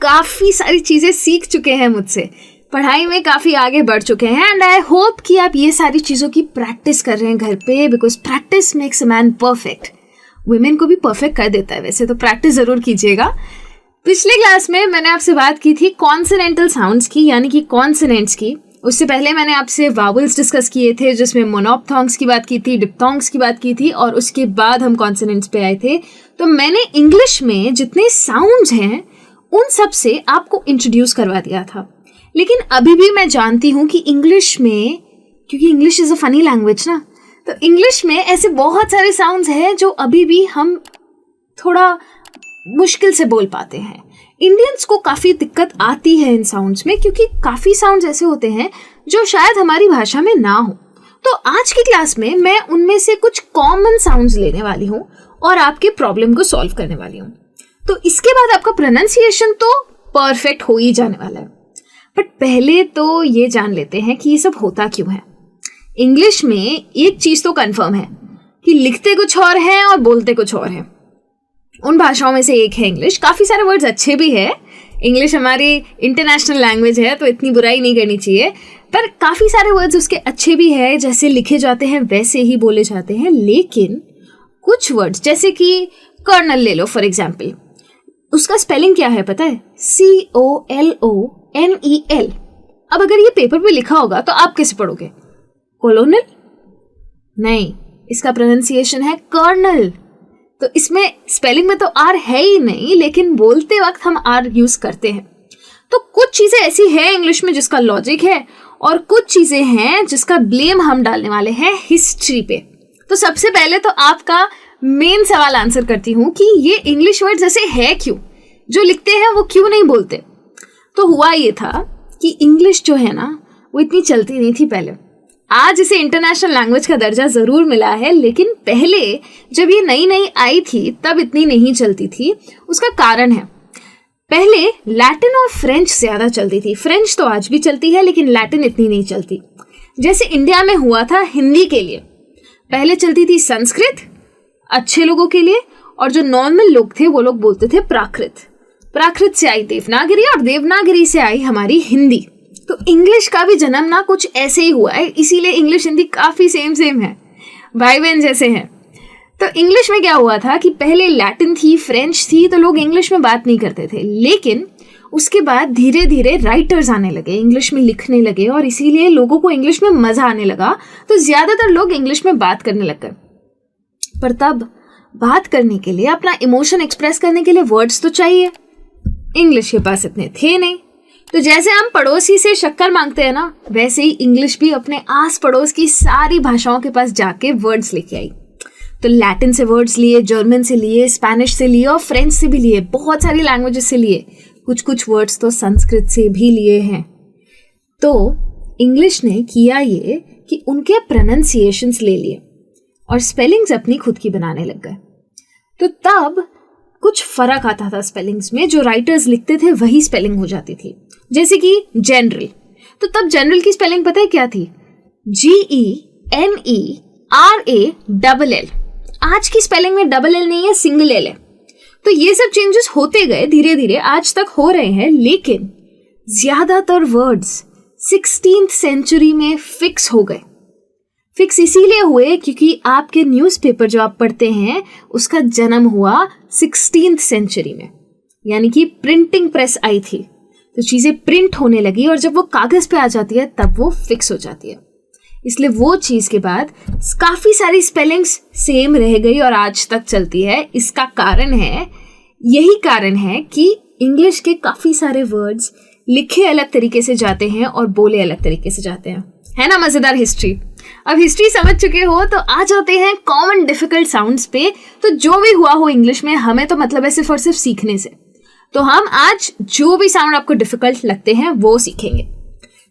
काफ़ी सारी चीज़ें सीख चुके हैं मुझसे, पढ़ाई में काफ़ी आगे बढ़ चुके हैं, एंड आई होप कि आप ये सारी चीज़ों की प्रैक्टिस कर रहे हैं घर पे, because practice makes a man perfect. Women को भी परफेक्ट कर देता है वैसे, तो प्रैक्टिस ज़रूर कीजिएगा। पिछले क्लास में मैंने आपसे बात की थी कॉन्सोनेंटल साउंड्स की, यानी कि कॉन्सोनेंट्स की। उससे पहले मैंने आपसे वावल्स डिस्कस किए थे, जिसमें मोनोप्थॉन्ग्स की बात की थी, डिप्थॉन्ग्स की बात की थी, और उसके बाद हम कॉन्सोनेंट्स पे आए थे। तो मैंने इंग्लिश में जितने साउंड्स हैं उन सब से आपको इंट्रोड्यूस करवा दिया था। लेकिन अभी भी मैं जानती हूँ कि इंग्लिश में, क्योंकि English is a funny language ना, तो इंग्लिश में ऐसे बहुत सारे साउंड्स हैं जो अभी भी हम थोड़ा मुश्किल से बोल पाते हैं। इंडियंस को काफ़ी दिक्कत आती है इन साउंड्स में, क्योंकि काफ़ी साउंड्स ऐसे होते हैं जो शायद हमारी भाषा में ना हो। तो आज की क्लास में मैं उनमें से कुछ कॉमन साउंड्स लेने वाली हूँ और आपके प्रॉब्लम को सॉल्व करने वाली हूँ। तो इसके बाद आपका प्रोनाउंसिएशन तो परफेक्ट हो ही जाने वाला है। बट पहले तो ये जान लेते हैं कि ये सब होता क्यों है। इंग्लिश में एक चीज़ तो कंफर्म है कि लिखते कुछ और हैं और बोलते कुछ और हैं। उन भाषाओं में से एक है इंग्लिश। काफ़ी सारे वर्ड्स अच्छे भी है, इंग्लिश हमारी इंटरनेशनल लैंग्वेज है तो इतनी बुराई नहीं करनी चाहिए, पर काफ़ी सारे वर्ड्स उसके अच्छे भी है, जैसे लिखे जाते हैं वैसे ही बोले जाते हैं। लेकिन कुछ वर्ड्स जैसे कि कर्नल ले लो फॉर एग्जाम्पल, उसका स्पेलिंग क्या है पता है? COLONEL। अब अगर ये पेपर पे लिखा होगा तो आप कैसे पढ़ोगे? कोलोनल? नहीं, इसका प्रोनाउंसिएशन है कर्नल। तो इसमें स्पेलिंग में तो आर है ही नहीं, लेकिन बोलते वक्त हम आर यूज करते हैं। तो कुछ चीजें ऐसी है इंग्लिश में जिसका लॉजिक है, और कुछ चीजें हैं जिसका ब्लेम हम डालने वाले हैं हिस्ट्री पे। तो सबसे पहले तो आपका मेन सवाल आंसर करती हूँ कि ये इंग्लिश वर्ड्स ऐसे है क्यों, जो लिखते हैं वो क्यों नहीं बोलते। तो हुआ ये था कि इंग्लिश जो है ना वो इतनी चलती नहीं थी पहले। आज इसे इंटरनेशनल लैंग्वेज का दर्जा ज़रूर मिला है, लेकिन पहले जब ये नई नई आई थी तब इतनी नहीं चलती थी। उसका कारण है, पहले लैटिन और फ्रेंच ज़्यादा चलती थी। फ्रेंच तो आज भी चलती है, लेकिन लैटिन इतनी नहीं चलती। जैसे इंडिया में हुआ था हिंदी के लिए, पहले चलती थी संस्कृत अच्छे लोगों के लिए, और जो नॉर्मल लोग थे वो लोग बोलते थे प्राकृत। प्राकृत से आई देवनागरी, और देवनागरी से आई हमारी हिंदी। तो इंग्लिश का भी जन्म ना कुछ ऐसे ही हुआ है, इसीलिए इंग्लिश हिंदी काफ़ी सेम है, भाई बहन जैसे हैं। तो इंग्लिश में क्या हुआ था कि पहले लैटिन थी, फ्रेंच थी, तो लोग इंग्लिश में बात नहीं करते थे। लेकिन उसके बाद धीरे धीरे राइटर्स आने लगे, इंग्लिश में लिखने लगे, और इसीलिए लोगों को इंग्लिश में मज़ा आने लगा, तो ज़्यादातर लोग इंग्लिश में बात करने लग गए। पर तब बात करने के लिए, अपना इमोशन एक्सप्रेस करने के लिए वर्ड्स तो चाहिए। इंग्लिश के पास इतने थे नहीं। तो जैसे हम पड़ोसी से शक्कर मांगते हैं ना, वैसे ही इंग्लिश भी अपने आस पड़ोस की सारी भाषाओं के पास जाके वर्ड्स लेके आई। तो लैटिन से वर्ड्स लिए, जर्मन से लिए, स्पेनिश से लिए, और फ्रेंच से भी लिए, बहुत सारी लैंग्वेजेस से लिए, कुछ वर्ड्स तो संस्कृत से भी लिए हैं। तो इंग्लिश ने किया ये कि उनके प्रोनाउंसिएशंस ले लिए और स्पेलिंग्स अपनी खुद की बनाने लग गए। तो तब कुछ फर्क आता था स्पेलिंग्स में, जो राइटर्स लिखते थे वही स्पेलिंग हो जाती थी। जैसे कि जनरल, तो तब जनरल की स्पेलिंग पता है क्या थी? GENERALL। आज की स्पेलिंग में डबल एल नहीं है, सिंगल एल है। तो ये सब चेंजेस होते गए धीरे धीरे, आज तक हो रहे हैं। लेकिन ज्यादातर वर्ड्स 16th सेंचुरी में फिक्स हो गए। फिक्स इसीलिए हुए क्योंकि आपके न्यूज़पेपर जो आप पढ़ते हैं उसका जन्म हुआ 16th सेंचुरी में, यानी कि प्रिंटिंग प्रेस आई थी, तो चीज़ें प्रिंट होने लगी, और जब वो कागज़ पे आ जाती है तब वो फिक्स हो जाती है। इसलिए वो चीज़ के बाद काफ़ी सारी स्पेलिंग्स सेम रह गई और आज तक चलती है। इसका कारण है, यही कारण है कि इंग्लिश के काफ़ी सारे वर्ड्स लिखे अलग तरीके से जाते हैं और बोले अलग तरीके से जाते हैं। है ना मज़ेदार हिस्ट्री? अब हिस्ट्री समझ चुके हो तो आ जाते हैं कॉमन डिफिकल्ट साउंड्स पे। तो जो भी हुआ हो इंग्लिश में, हमें तो मतलब है सिर्फ और सिर्फ सीखने से। तो हम आज जो भी साउंड आपको डिफिकल्ट लगते हैं वो सीखेंगे।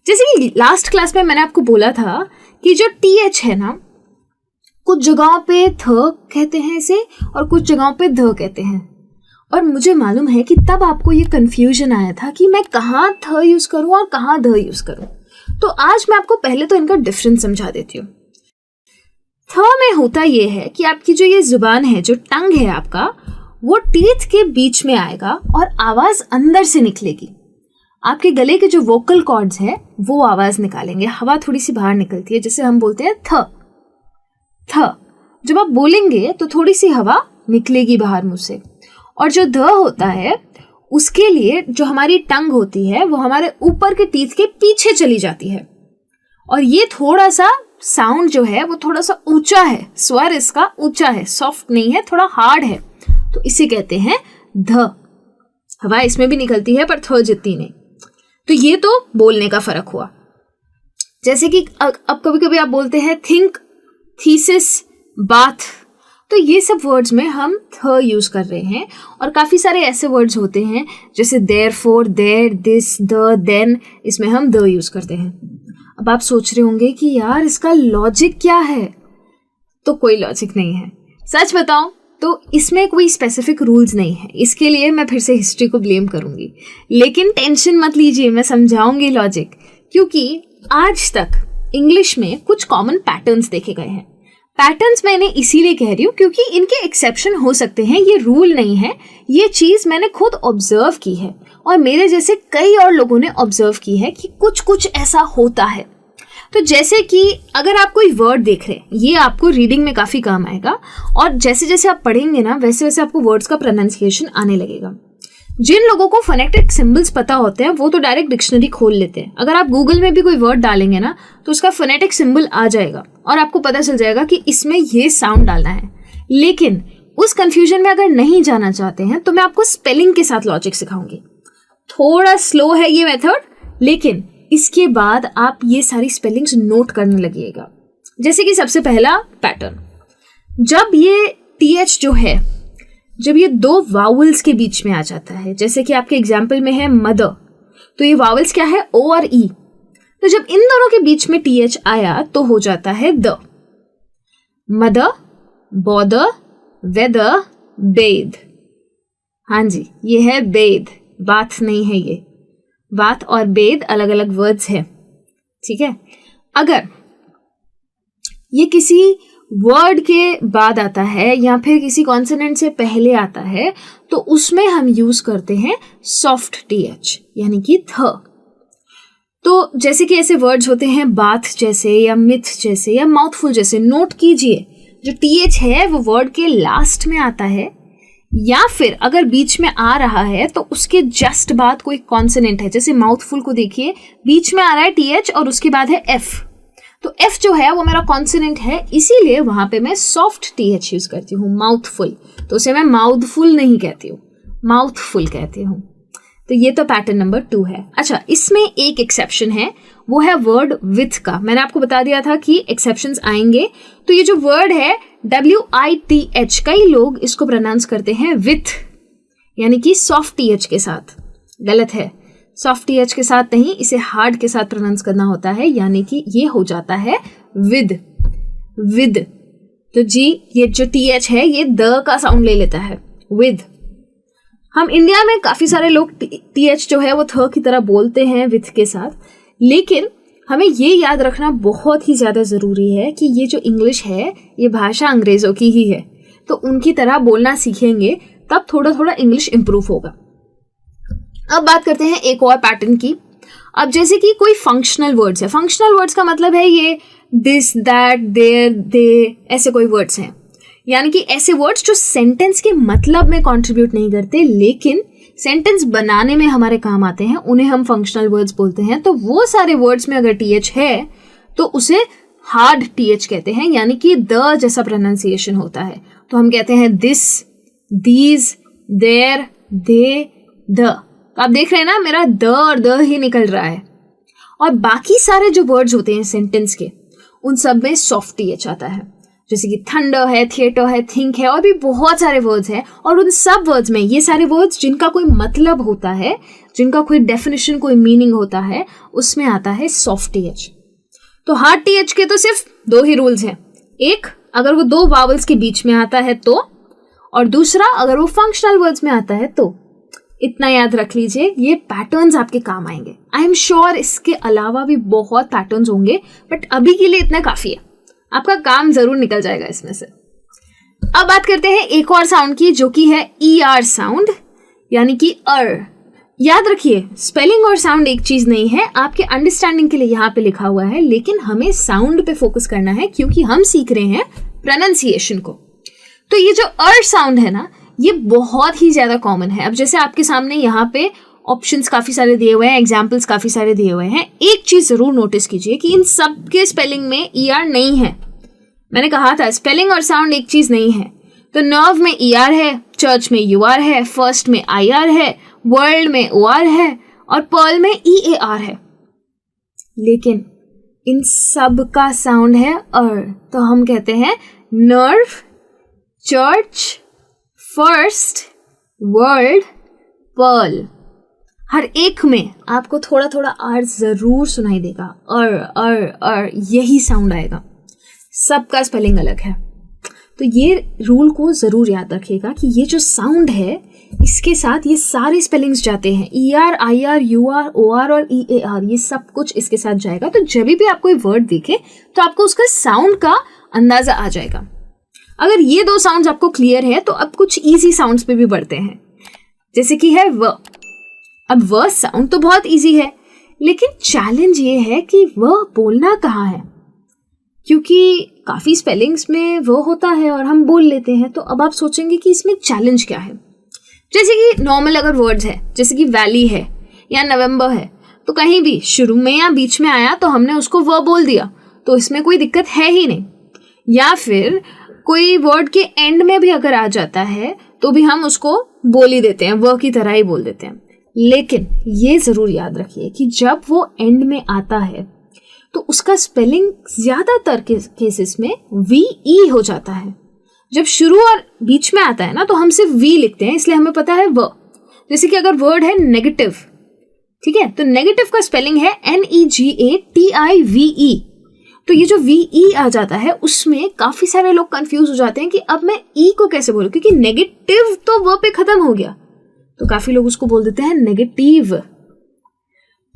जैसे कि लास्ट क्लास में मैंने आपको बोला था कि जो TH है ना, कुछ जगहों पे थ कहते हैं इसे और कुछ जगहों पे ध कहते हैं। और मुझे मालूम है कि तब आपको ये कंफ्यूजन आया था कि मैं कहाँ थ यूज़ करूँ और कहाँ ध यूज़ करूँ। तो आज मैं आपको पहले तो इनका डिफरेंस समझा देती हूँ। थ में होता ये है कि आपकी जो ये जुबान है, जो टंग है आपका, वो टीथ के बीच में आएगा और आवाज अंदर से निकलेगी। आपके गले के जो वोकल कॉर्ड्स है वो आवाज निकालेंगे, हवा थोड़ी सी बाहर निकलती है, जैसे हम बोलते हैं थ थ। जब आप बोलेंगे तो थोड़ी सी हवा निकलेगी बाहर मुंह से। और जो ध होता है उसके लिए जो हमारी टंग होती है वो हमारे ऊपर के टीथ के पीछे चली जाती है, और ये थोड़ा सा साउंड जो है वो थोड़ा सा ऊंचा है, स्वर इसका ऊंचा है, सॉफ्ट नहीं है, थोड़ा हार्ड है, तो इसे कहते हैं ध। हवा इसमें भी निकलती है पर थ जितनी नहीं। तो ये तो बोलने का फर्क हुआ। जैसे कि अब कभी कभी आप बोलते हैं थिंक, थीसिस, बाथ, तो ये सब वर्ड्स में हम थ यूज कर रहे हैं। और काफी सारे ऐसे वर्ड्स होते हैं जैसे therefore, there, this, the, then, इसमें हम द यूज करते हैं। अब आप सोच रहे होंगे कि यार इसका लॉजिक क्या है, तो कोई लॉजिक नहीं है। सच बताऊं तो इसमें कोई स्पेसिफिक रूल्स नहीं है, इसके लिए मैं फिर से हिस्ट्री को ब्लेम करूंगी। लेकिन टेंशन मत लीजिए, मैं समझाऊंगी लॉजिक, क्योंकि आज तक इंग्लिश में कुछ कॉमन पैटर्न्स देखे गए हैं। पैटर्न्स मैंने इसीलिए कह रही हूँ क्योंकि इनके एक्सेप्शन हो सकते हैं, ये रूल नहीं है। ये चीज मैंने खुद ऑब्जर्व की है और मेरे जैसे कई और लोगों ने ऑब्जर्व की है कि कुछ कुछ ऐसा होता है। तो जैसे कि अगर आप कोई वर्ड देख रहे हैं, ये आपको रीडिंग में काफी काम आएगा, और जैसे जैसे आप पढ़ेंगे ना वैसे वैसे आपको वर्ड्स का प्रोनाउंसिएशन आने लगेगा। जिन लोगों को फोनेटिक सिंबल्स पता होते हैं वो तो डायरेक्ट डिक्शनरी खोल लेते हैं। अगर आप गूगल में भी कोई वर्ड डालेंगे ना तो उसका फोनेटिक सिंबल आ जाएगा और आपको पता चल जाएगा कि इसमें ये साउंड डालना है। लेकिन उस कंफ्यूजन में अगर नहीं जाना चाहते हैं तो मैं आपको स्पेलिंग के साथ लॉजिक सिखाऊंगी। थोड़ा स्लो है ये मेथड, लेकिन इसके बाद आप ये सारी स्पेलिंग्स नोट करने लगिएगा। जैसे कि सबसे पहला पैटर्न, जब ये TH जो है, जब ये दो वावल्स के बीच में आ जाता है, जैसे कि आपके एग्जाम्पल में है मदर, तो ये वावल्स क्या है, O और E। तो जब इन दोनों के बीच में TH आया तो हो जाता है द। मदर, बॉदर, वेदर, बेद। हाँ जी, ये है बेद, बाथ नहीं है ये। बाथ और बेद अलग अलग वर्ड्स है, ठीक है। अगर ये किसी वर्ड के बाद आता है या फिर किसी कॉन्सोनेंट से पहले आता है तो उसमें हम यूज करते हैं सॉफ्ट TH यानी कि थ। तो जैसे कि ऐसे वर्ड्स होते हैं बाथ जैसे या मिथ जैसे या माउथफुल जैसे, नोट कीजिए जो TH है वो वर्ड के लास्ट में आता है, या फिर अगर बीच में आ रहा है तो उसके जस्ट बाद कोई कॉन्सोनेंट है। जैसे माउथफुल को देखिए, बीच में आ रहा है TH और उसके बाद है F, तो F जो है वो मेरा कॉन्सोनेंट है, इसीलिए वहां पे मैं सॉफ्ट TH यूज करती हूँ, माउथफुल। तो उसे मैं माउथफुल नहीं कहती हूँ, माउथफुल कहती हूँ। तो ये तो पैटर्न नंबर 2 है। अच्छा, इसमें एक एक्सेप्शन है, वो है वर्ड विथ का। मैंने आपको बता दिया था कि एक्सेप्शंस आएंगे। तो ये जो वर्ड है WITH, कई लोग इसको प्रोनाउंस करते हैं विथ यानी कि सॉफ्ट TH के साथ। गलत है, सॉफ्ट TH के साथ नहीं, इसे हार्ड के साथ प्रोनाउंस करना होता है, यानी कि ये हो जाता है विद, विद। तो जी ये जो TH है ये द का साउंड ले लेता है, विद। हम इंडिया में काफी सारे लोग TH जो है वो थ की तरह बोलते हैं विथ के साथ, लेकिन हमें ये याद रखना बहुत ही ज्यादा जरूरी है कि ये जो इंग्लिश है ये भाषा अंग्रेजों की ही है, तो उनकी तरह बोलना सीखेंगे तब थोड़ा थोड़ा इंग्लिश इंप्रूव होगा। अब बात करते हैं एक और पैटर्न की। अब जैसे कि कोई फंक्शनल वर्ड्स है, फंक्शनल वर्ड्स का मतलब है ये दिस, दैट, देयर, दे, ऐसे कोई वर्ड्स हैं, यानी कि ऐसे वर्ड्स जो सेंटेंस के मतलब में कंट्रीब्यूट नहीं करते लेकिन सेंटेंस बनाने में हमारे काम आते हैं, उन्हें हम फंक्शनल वर्ड्स बोलते हैं। तो वो सारे वर्ड्स में अगर TH है तो उसे हार्ड TH कहते हैं, यानी कि द जैसा प्रोनाउंसिएशन होता है। तो हम कहते हैं this, these, there, they, the. तो आप देख रहे हैं ना, मेरा द और द ही निकल रहा है। और बाकी सारे जो वर्ड्स होते हैं सेंटेंस के, उन सब में सॉफ्ट TH आता है, जैसे कि थंडर है, थिएटर है, थिंक है, और भी बहुत सारे वर्ड्स हैं। और उन सब वर्ड्स में ये सारे वर्ड्स जिनका कोई मतलब होता है, जिनका कोई डेफिनेशन, कोई मीनिंग होता है, उसमें आता है सॉफ्ट TH। तो हार्ड TH के तो सिर्फ 2 ही रूल्स हैं, एक अगर वो 2 वावल्स के बीच में आता है तो, और दूसरा अगर वो फंक्शनल वर्ड्स में आता है तो। इतना याद रख लीजिए, ये पैटर्न्स आपके काम आएंगे। आई एम श्योर इसके अलावा भी बहुत पैटर्न्स होंगे, बट अभी के लिए इतना काफी है, आपका काम जरूर निकल जाएगा इसमें से। अब बात करते हैं एक और साउंड की, जो कि है ER साउंड, यानी कि अर। याद रखिए, स्पेलिंग और साउंड एक चीज नहीं है, आपके अंडरस्टैंडिंग के लिए यहाँ पे लिखा हुआ है, लेकिन हमें साउंड पे फोकस करना है क्योंकि हम सीख रहे हैं प्रोनाउंसिएशन को। तो ये जो अर साउंड है ना, ये बहुत ही ज्यादा कॉमन है। अब जैसे आपके सामने यहाँ पे ऑप्शंस काफी सारे दिए हुए हैं, एग्जाम्पल्स काफी सारे दिए हुए हैं। एक चीज जरूर नोटिस कीजिए कि इन सब के स्पेलिंग में ER नहीं है। मैंने कहा था स्पेलिंग और साउंड एक चीज नहीं है। तो नर्व में ER है, चर्च में UR है, फर्स्ट में IR है, वर्ल्ड में OR है और पर्ल में EAR है। लेकिन इन सब का साउंड है अर। तो हम कहते हैं nerve, church, first, world, pearl. हर एक में आपको थोड़ा थोड़ा आर जरूर सुनाई देगा। अर यही साउंड आएगा। सबका स्पेलिंग अलग है। तो ये रूल को जरूर याद रखिएगा कि ये जो साउंड है, इसके साथ ये सारे स्पेलिंग्स जाते हैं। ER, IR, UR, OR और EAR, ये सब कुछ इसके साथ जाएगा। तो जब भी आप कोई वर्ड देखे तो आपको उसका साउंड का अंदाजा आ जाएगा। अगर ये दो साउंड्स आपको क्लियर है तो अब कुछ इजी साउंड्स पे भी बढ़ते हैं, जैसे कि है व। अब व साउंड तो बहुत इजी है, लेकिन चैलेंज ये है कि व बोलना कहाँ है, क्योंकि काफी स्पेलिंग्स में वो होता है और हम बोल लेते हैं। तो अब आप सोचेंगे कि इसमें चैलेंज क्या है। जैसे कि नॉर्मल अगर वर्ड्स है, जैसे कि वैली है या नवंबर है, तो कहीं भी शुरू में या बीच में आया तो हमने उसको वो बोल दिया, तो इसमें कोई दिक्कत है ही नहीं। या फिर कोई वर्ड के एंड में भी अगर आ जाता है तो भी हम उसको बोल ही देते हैं, वो की तरह ही बोल देते हैं। लेकिन ये जरूर याद रखिए कि जब वो एंड में आता है तो उसका स्पेलिंग ज्यादातर केसेस में VE हो जाता है। जब शुरू और बीच में आता है ना तो हम सिर्फ V लिखते हैं, इसलिए हमें पता है व। जैसे कि अगर वर्ड है नेगेटिव, ठीक है, तो नेगेटिव का स्पेलिंग है NEGATIVE। तो ये जो VE आ जाता है उसमें काफी सारे लोग कंफ्यूज हो जाते हैं कि अब मैं E को कैसे बोलूं, क्योंकि नेगेटिव तो व पे खत्म हो गया, तो काफी लोग उसको बोल देते हैं नेगेटिव।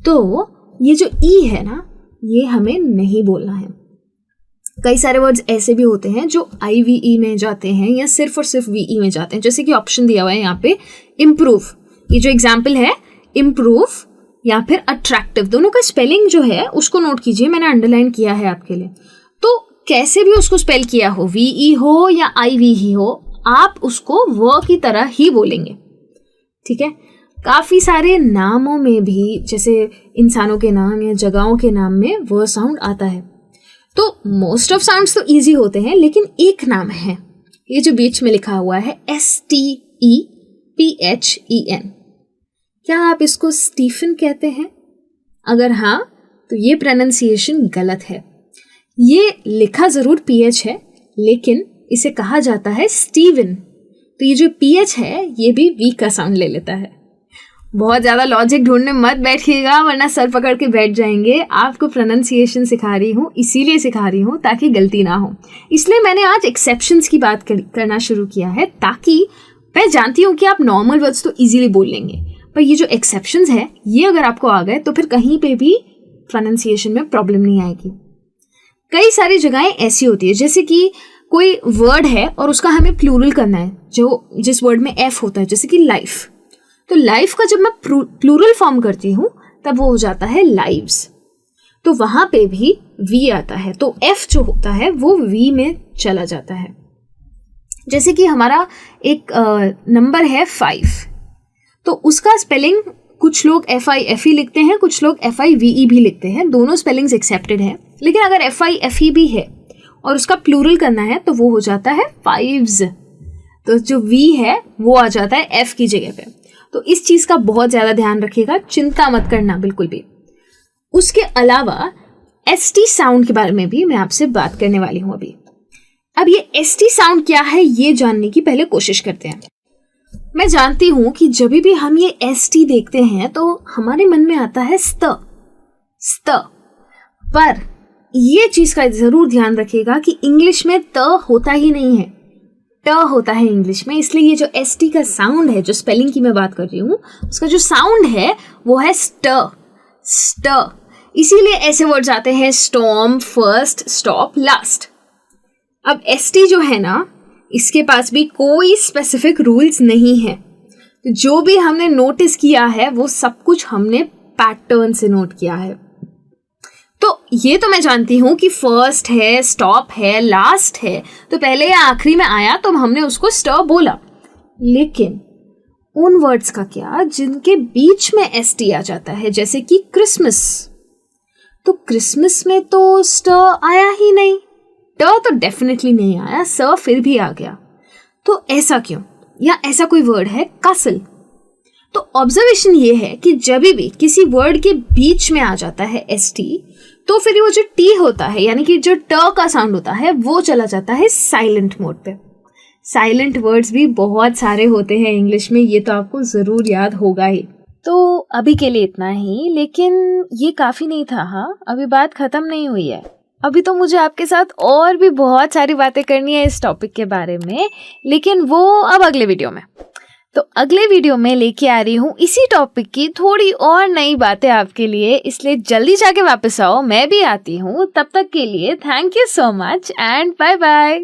तो ये जो E है ना, ये हमें नहीं बोलना है। कई सारे वर्ड्स ऐसे भी होते हैं जो IVE में जाते हैं या सिर्फ और सिर्फ VE में जाते हैं, जैसे कि ऑप्शन दिया हुआ है यहाँ पे इम्प्रूव। ये जो एग्जाम्पल है इम्प्रूव या फिर अट्रैक्टिव, दोनों का स्पेलिंग जो है उसको नोट कीजिए, मैंने अंडरलाइन किया है आपके लिए। तो कैसे भी उसको स्पेल किया हो, VE हो या IVE हो, आप उसको व की तरह ही बोलेंगे, ठीक है। काफी सारे नामों में भी, जैसे इंसानों के नाम या जगहों के नाम में वो साउंड आता है। तो मोस्ट ऑफ साउंड्स तो इजी होते हैं, लेकिन एक नाम है, ये जो बीच में लिखा हुआ है STEPHEN। क्या आप इसको स्टीफन कहते हैं? अगर हाँ तो ये प्रोनाउंसिएशन गलत है। ये लिखा जरूर PH है, लेकिन इसे कहा जाता है स्टीवन। तो ये जो PH है ये भी V का साउंड ले लेता है। बहुत ज्यादा लॉजिक ढूंढने मत बैठिएगा, वरना सर पकड़ के बैठ जाएंगे। आपको प्रोनाउंसिएशन सिखा रही हूँ, इसीलिए सिखा रही हूँ ताकि गलती ना हो। इसलिए मैंने आज एक्सेप्शंस की बात करना शुरू किया है, ताकि मैं जानती हूँ कि आप नॉर्मल वर्ड्स तो इजीली बोल लेंगे, पर ये जो एक्सेप्शंस है ये अगर आपको आ गए तो फिर कहीं पे भी प्रोनाउंसिएशन में प्रॉब्लम नहीं आएगी। कई सारी जगहें ऐसी होती है, जैसे कि कोई वर्ड है और उसका हमें प्लूरल करना है, जो जिस वर्ड में F होता है, जैसे कि लाइफ। तो लाइफ का जब मैं प्लूरल फॉर्म करती हूँ तब वो हो जाता है लाइव्स। तो वहां पे भी V आता है, तो F जो होता है वो V में चला जाता है। जैसे कि हमारा एक नंबर है 5, तो उसका स्पेलिंग कुछ लोग FIFE लिखते हैं, कुछ लोग FIVE भी लिखते हैं। दोनों स्पेलिंग्स एक्सेप्टेड है, लेकिन अगर FIFE भी है और उसका प्लूरल करना है तो वो हो जाता है फाइव्स। तो जो V है वो आ जाता है F की जगह पे। तो इस चीज का बहुत ज्यादा ध्यान रखिएगा, चिंता मत करना बिल्कुल भी। उसके अलावा ST साउंड के बारे में भी मैं आपसे बात करने वाली हूं अभी। अब ये ST साउंड क्या है ये जानने की पहले कोशिश करते हैं। मैं जानती हूं कि जब भी हम ये ST देखते हैं तो हमारे मन में आता है स्त, पर ये चीज का जरूर ध्यान रखिएगा कि इंग्लिश में त होता ही नहीं है, ट होता है इंग्लिश में। इसलिए ये जो ST का साउंड है, जो स्पेलिंग की मैं बात कर रही हूँ, उसका जो साउंड है वो है स्ट। इसीलिए ऐसे वर्ड्स आते हैं स्टॉर्म, फर्स्ट, स्टॉप, लास्ट। अब ST जो है ना, इसके पास भी कोई स्पेसिफिक रूल्स नहीं है। तो जो भी हमने नोटिस किया है वो सब कुछ हमने पैटर्न से नोट किया है। तो ये तो मैं जानती हूँ कि फर्स्ट है, स्टॉप है, लास्ट है, तो पहले या आखिरी में आया तो हमने उसको स्टॉप बोला। लेकिन उन वर्ड्स का क्या जिनके बीच में एसटी आ जाता है, जैसे कि क्रिसमस। तो क्रिसमस में तो स्ट आया ही नहीं, ट तो डेफिनेटली नहीं आया, स फिर भी आ गया। तो ऐसा क्यों? या ऐसा कोई वर्ड है कासल। तो ऑब्जर्वेशन ये है कि जब भी किसी वर्ड के बीच में आ जाता है एसटी तो फिर वो जो टी होता है यानी कि जो ट का साउंड होता है वो चला जाता है साइलेंट मोड पे। साइलेंट वर्ड्स भी बहुत सारे होते हैं इंग्लिश में, ये तो आपको ज़रूर याद होगा ही। तो अभी के लिए इतना ही, लेकिन ये काफ़ी नहीं था। हाँ, अभी बात ख़त्म नहीं हुई है। अभी तो मुझे आपके साथ और भी बहुत सारी बातें करनी है इस टॉपिक के बारे में, लेकिन वो अब अगले वीडियो में। तो अगले वीडियो में लेके आ रही हूँ इसी टॉपिक की थोड़ी और नई बातें आपके लिए, इसलिए जल्दी जाके वापस आओ, मैं भी आती हूँ। तब तक के लिए thank you so much and bye bye.